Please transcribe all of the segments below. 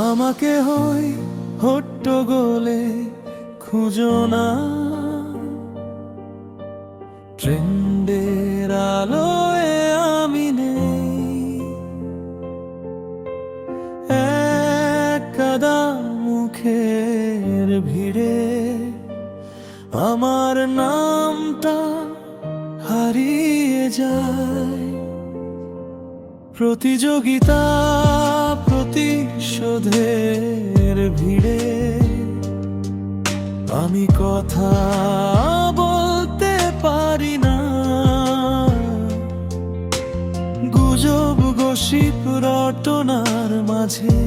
আমাকে হই হট্টগোলে খুঁজো না, ট্রেন্ডের আলোয় আমি নেই। এক কাদা মুখের ভিড়ে আমার নামটা হারিয়ে যায়। প্রতিযোগিতা প্রতিশোধের ভিড়ে আমি কথা বলতে পারি না। গুজব গসিপ রটনার মাঝে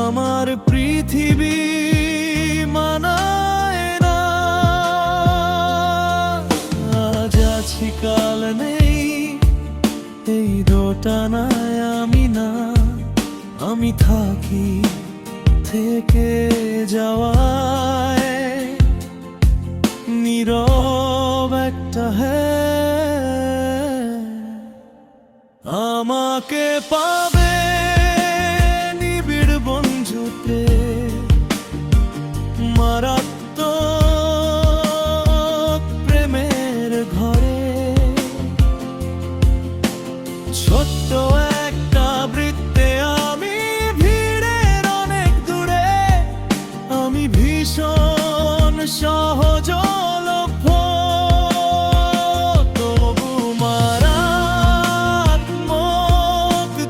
আমার পৃথিবী মানায় না। আজ আছি কাল নেই, এই দোটানায় আমি না। আমি থাকি থেকে যাওয়ায়, নীরব একটা আমাকে পাবে নিবিড় বন্ধুতে, মারাত্মক প্রেমের ঘরে। ছোট্ট একটা বৃত্তে আমি ভিড়ের অনেক দূরে, আমি ভীষণ সহজলভ্য। তবু মারাত্মক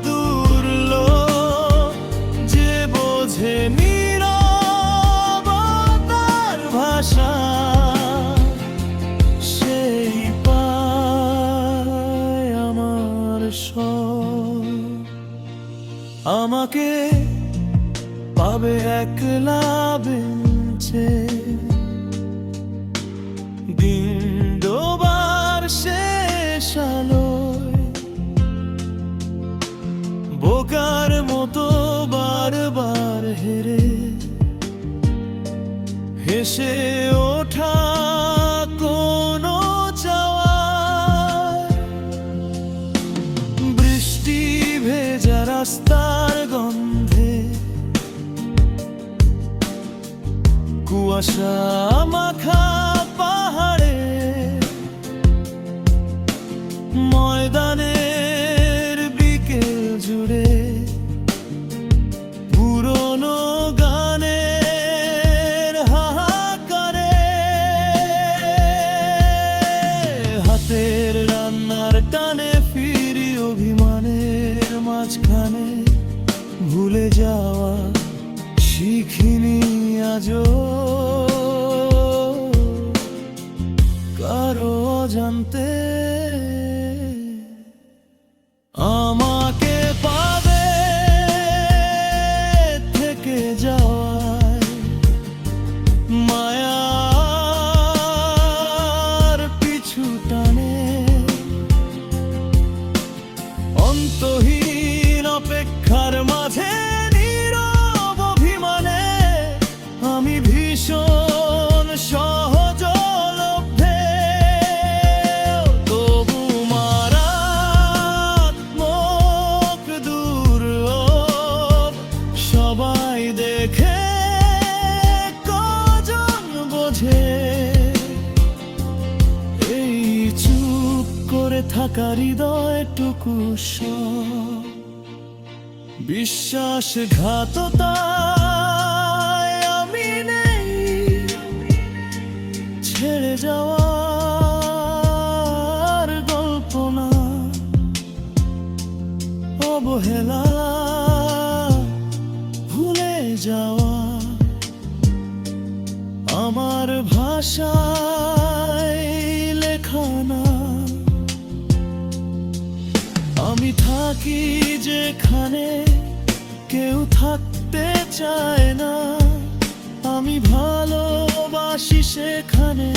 দুর্লভ, যে বোঝে নীরবতার ভাষা, সেই পায় আমার সব। আমাকে পাবে একলা বেঞ্চে, দিন ডোবার শেষ আলোয়, বোকার মতো বারবার হেরে হেসে ওঠা কোনো চাওয়ায়। বৃষ্টি ভেজা রাস্তার গন্ধে, কুয়াশা মাখা পাহাড়ে, ময়দানের বিকেল জুড়ে পুরনো গানের হাহাকারে। হাতের রান্নার টানে ফিরি অভিমানের মাঝখানে, ভুলে যাওয়া শিখিনি আজও কারো জানতে। আমাকে পাবে থেকে যাওয়ায়, মায়ার পিছু টানে, অন্তহীন অপেক্ষার মাঝে নীরব অভিমানে আমি ভীষণ সহজলভ্যে। তবু মারাত্মক দুর্লভ, সবাই দেখে কজন বোঝে এই চুপ করে থাকা হৃদয়টুকু সব। বিশ্বাসঘাততায় আমি নেই, ছেড়ে যাওয়ার গল্প না, অবহেলা ভুলে যাওয়া আমার ভাষায় লেখা না। আমি থাকি যেখানে কেউ থাকতে চায় না, আমি ভালোবাসি সেখানে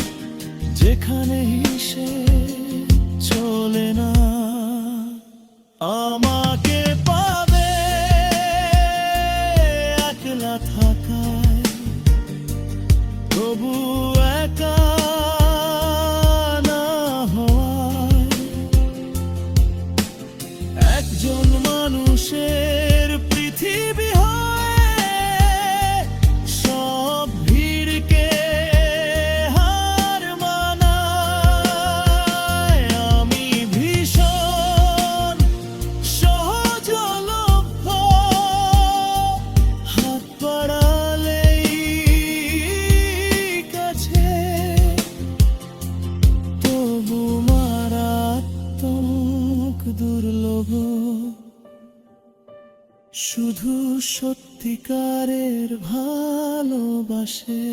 যেখানে হিসেব চলে না। আমাকে পাবে একলা থাকায়, তবু একা না হওয়ায়। একজন মানুষের শুধু সত্যিকারের ভালোবাসে।